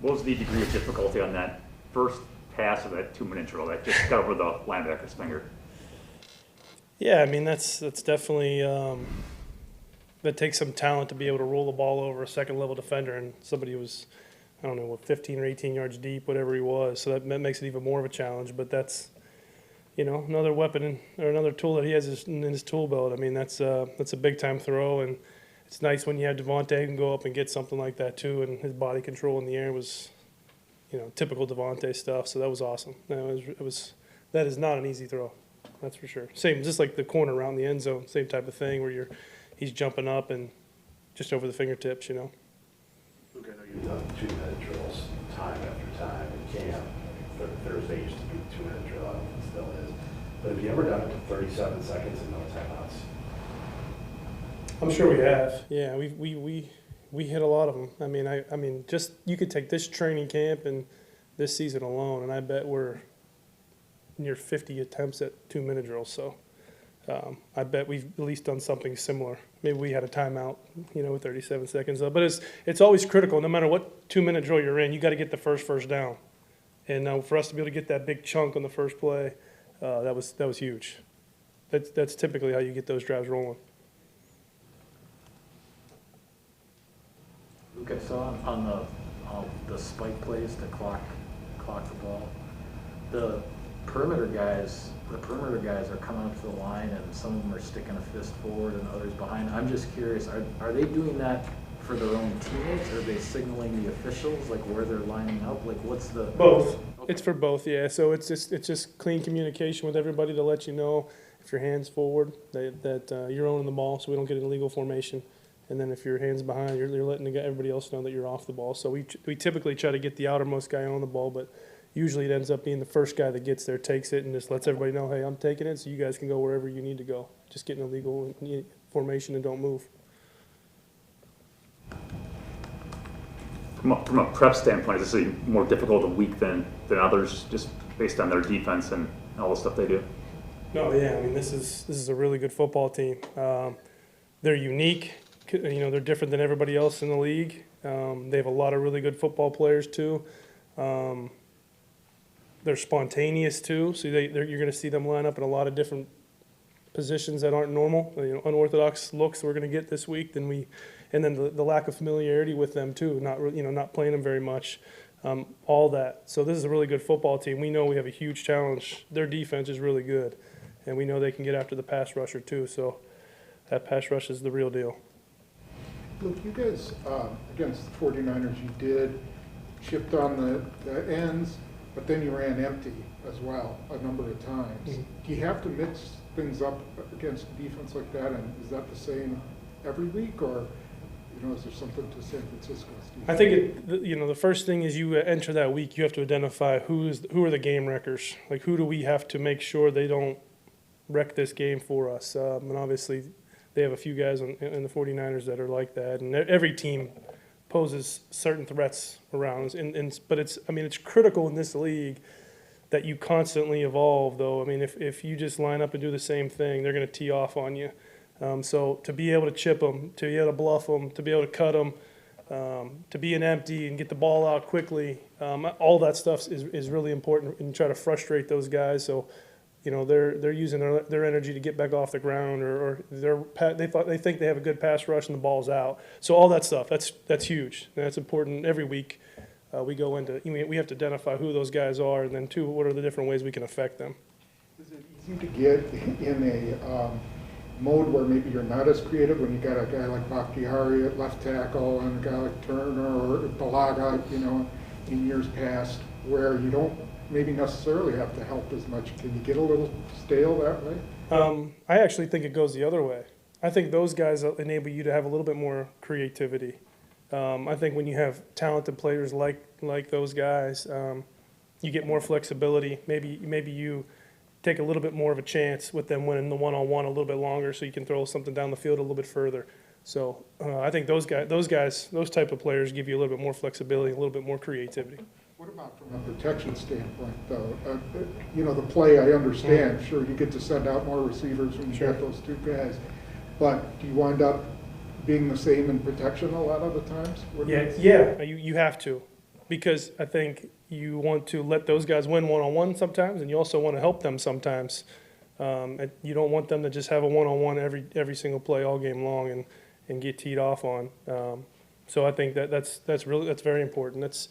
What was the degree of difficulty on that first pass of that 2-minute drill that just got over the linebacker's finger? Yeah, I mean that's definitely that takes some talent to be able to roll the ball over a second-level defender, and somebody who was, I don't know, what, 15 or 18 yards deep, whatever he was. So that makes it even more of a challenge. But that's, another weapon or another tool that he has in his tool belt. I mean, that's a big-time throw, and it's nice when you have Devontae can go up and get something like that too. And his body control in the air was, typical Devontae stuff. So that was awesome. That is not an easy throw. That's for sure. Same, just like the corner around the end zone, same type of thing where he's jumping up and just over the fingertips, Luke, I know you've done 2-minute drills time after time in camp. Thursday used to be a 2-minute drill, I don't know if it still is. But have you ever done it to 37 seconds and no timeouts? I'm sure we have. Yeah, we hit a lot of them. I mean, just you could take this training camp and this season alone, and I bet we're near 50 attempts at 2-minute drills. So I bet we've at least done something similar. Maybe we had a timeout, with 37 seconds up. But it's always critical. No matter what 2-minute drill you're in, you got to get the first down. And for us to be able to get that big chunk on the first play, that was huge. That's typically how you get those drives rolling. Luke, I saw on the spike plays to clock the ball, the perimeter guys are coming up to the line, and some of them are sticking a fist forward and others behind. I'm just curious, are they doing that for their own teammates, or are they signaling the officials, like where they're lining up? Like, what's the... Both. Okay. It's for both, yeah. So it's just clean communication with everybody to let you know if your hand's forward, that you're owning the ball, so we don't get an illegal formation. And then if your hand's behind, you're letting everybody else know that you're off the ball. So we typically try to get the outermost guy on the ball, but usually it ends up being the first guy that gets there, takes it, and just lets everybody know, hey, I'm taking it, so you guys can go wherever you need to go. Just get in a legal formation and don't move. From a prep standpoint, is this a more difficult a week than others, just based on their defense and all the stuff they do? No, yeah. I mean, this is a really good football team. They're unique. They're different than everybody else in the league. They have a lot of really good football players too. They're spontaneous too, so you're going to see them line up in a lot of different positions that aren't normal, unorthodox looks we're going to get this week. And then the lack of familiarity with them too, not playing them very much, all that. So this is a really good football team. We know we have a huge challenge. Their defense is really good, and we know they can get after the pass rusher too. So that pass rush is the real deal. Luke, you guys, against the 49ers, you did chipped on the ends, but then you ran empty as well a number of times. Mm-hmm. Do you have to mix things up against a defense like that, and is that the same every week, or is there something to San Francisco's defense? I think the first thing is you enter that week, you have to identify who are the game wreckers. Like, who do we have to make sure they don't wreck this game for us? And obviously they have a few guys in the 49ers that are like that, and every team poses certain threats around. But it's critical in this league that you constantly evolve, though. I mean, if you just line up and do the same thing, they're going to tee off on you. So to be able to chip them, to be able to bluff them, to be able to cut them, to be an empty and get the ball out quickly, all that stuff is really important, and try to frustrate those guys. So, they're using their energy to get back off the ground, or they think they have a good pass rush and the ball's out. So all that stuff, that's huge. And that's important every week. We go into, we have to identify who those guys are, and then two, what are the different ways we can affect them. Is it easy to get in a mode where maybe you're not as creative when you got a guy like Bakhtiari at left tackle and a guy like Turner or Balaga, in years past, where you don't maybe necessarily have to help as much? Can you get a little stale that way? I actually think it goes the other way. I think those guys enable you to have a little bit more creativity. I think when you have talented players like those guys, you get more flexibility. Maybe you take a little bit more of a chance with them winning the one-on-one a little bit longer, so you can throw something down the field a little bit further. So I think those type of players give you a little bit more flexibility, a little bit more creativity. What about from a protection standpoint, though? The play, I understand. Mm-hmm. Sure, you get to send out more receivers when you got those two guys. But do you wind up being the same in protection a lot of the times? Yeah, you have to. because I think you want to let those guys win one-on-one sometimes, and you also want to help them sometimes. And you don't want them to just have a one-on-one every single play all game long and get teed off on. So I think that's very important.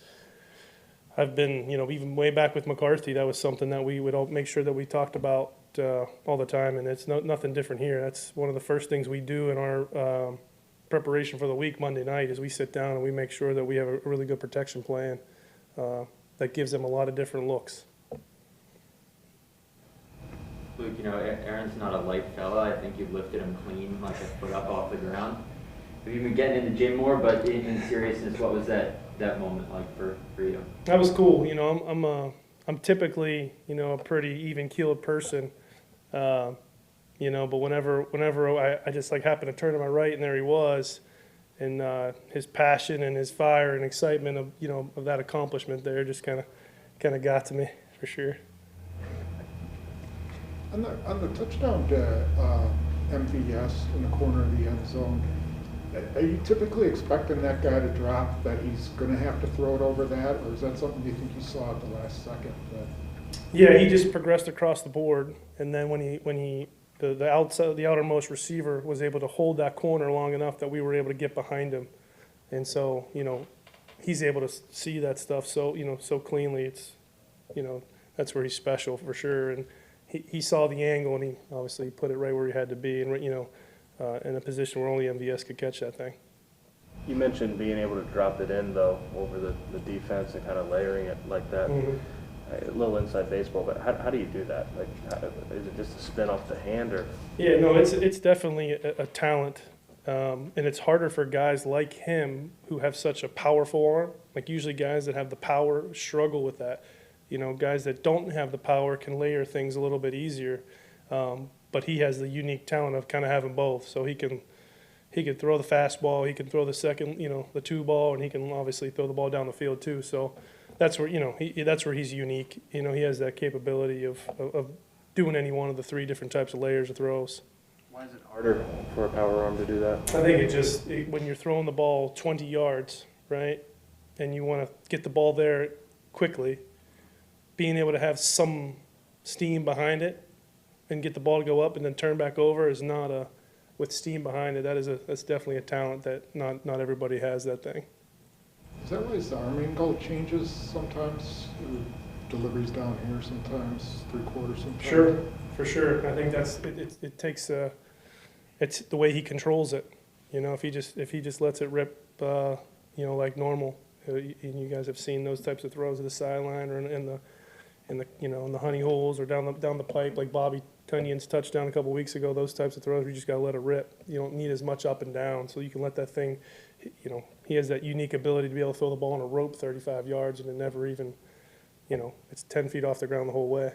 I've been, even way back with McCarthy, that was something that we would all make sure that we talked about all the time, and it's nothing different here. That's one of the first things we do in our preparation for the week Monday night is we sit down and we make sure that we have a really good protection plan that gives them a lot of different looks. Luke, Aaron's not a light fella. I think you've lifted him clean, like a foot up off the ground. Have you been getting in the gym more? But in seriousness, what was that moment like for you? That was cool. I'm typically, a pretty even-keeled person, but whenever I just happened to turn to my right and there he was, and his passion and his fire and excitement of that accomplishment there just kind of got to me for sure. On the touchdown to MVS in the corner of the end zone, are you typically expecting that guy to drop, that he's going to have to throw it over that, or is that something you think you saw at the last second? Yeah, he just progressed across the board, and then when the outermost receiver was able to hold that corner long enough that we were able to get behind him, and so he's able to see that stuff so cleanly. It's that's where he's special for sure, and he saw the angle and he obviously put it right where he had to be, and in a position where only MVS could catch that thing. You mentioned being able to drop it in, though, over the defense and kind of layering it like that. Mm-hmm. A little inside baseball, but how do you do that? Is it just a spin off the hand, or? Yeah, no, it's definitely a talent, and it's harder for guys like him who have such a powerful arm. Like usually guys that have the power struggle with that. Guys that don't have the power can layer things a little bit easier. But he has the unique talent of kind of having both. So he can throw the fastball, he can throw the second, the two ball, and he can obviously throw the ball down the field too. So that's where that's where he's unique. He has that capability of doing any one of the three different types of layers of throws. Why is it harder for a power arm to do that? I think when you're throwing the ball 20 yards, right, and you want to get the ball there quickly, being able to have some steam behind it and get the ball to go up and then turn back over is not with steam behind it. That's definitely a talent that not everybody has that thing. Is that why his arm angle changes sometimes? Deliveries down here sometimes, 3/4 sometimes? Sure, for sure. I think it takes it's the way he controls it. If he just lets it rip, like normal, and you guys have seen those types of throws at the sideline or in the honey holes or down the pipe, like Bobby Tunyon's touchdown a couple weeks ago. Those types of throws, you just got to let it rip. You don't need as much up and down, so you can let that thing. He has that unique ability to be able to throw the ball on a rope 35 yards and it never even, it's 10 feet off the ground the whole way.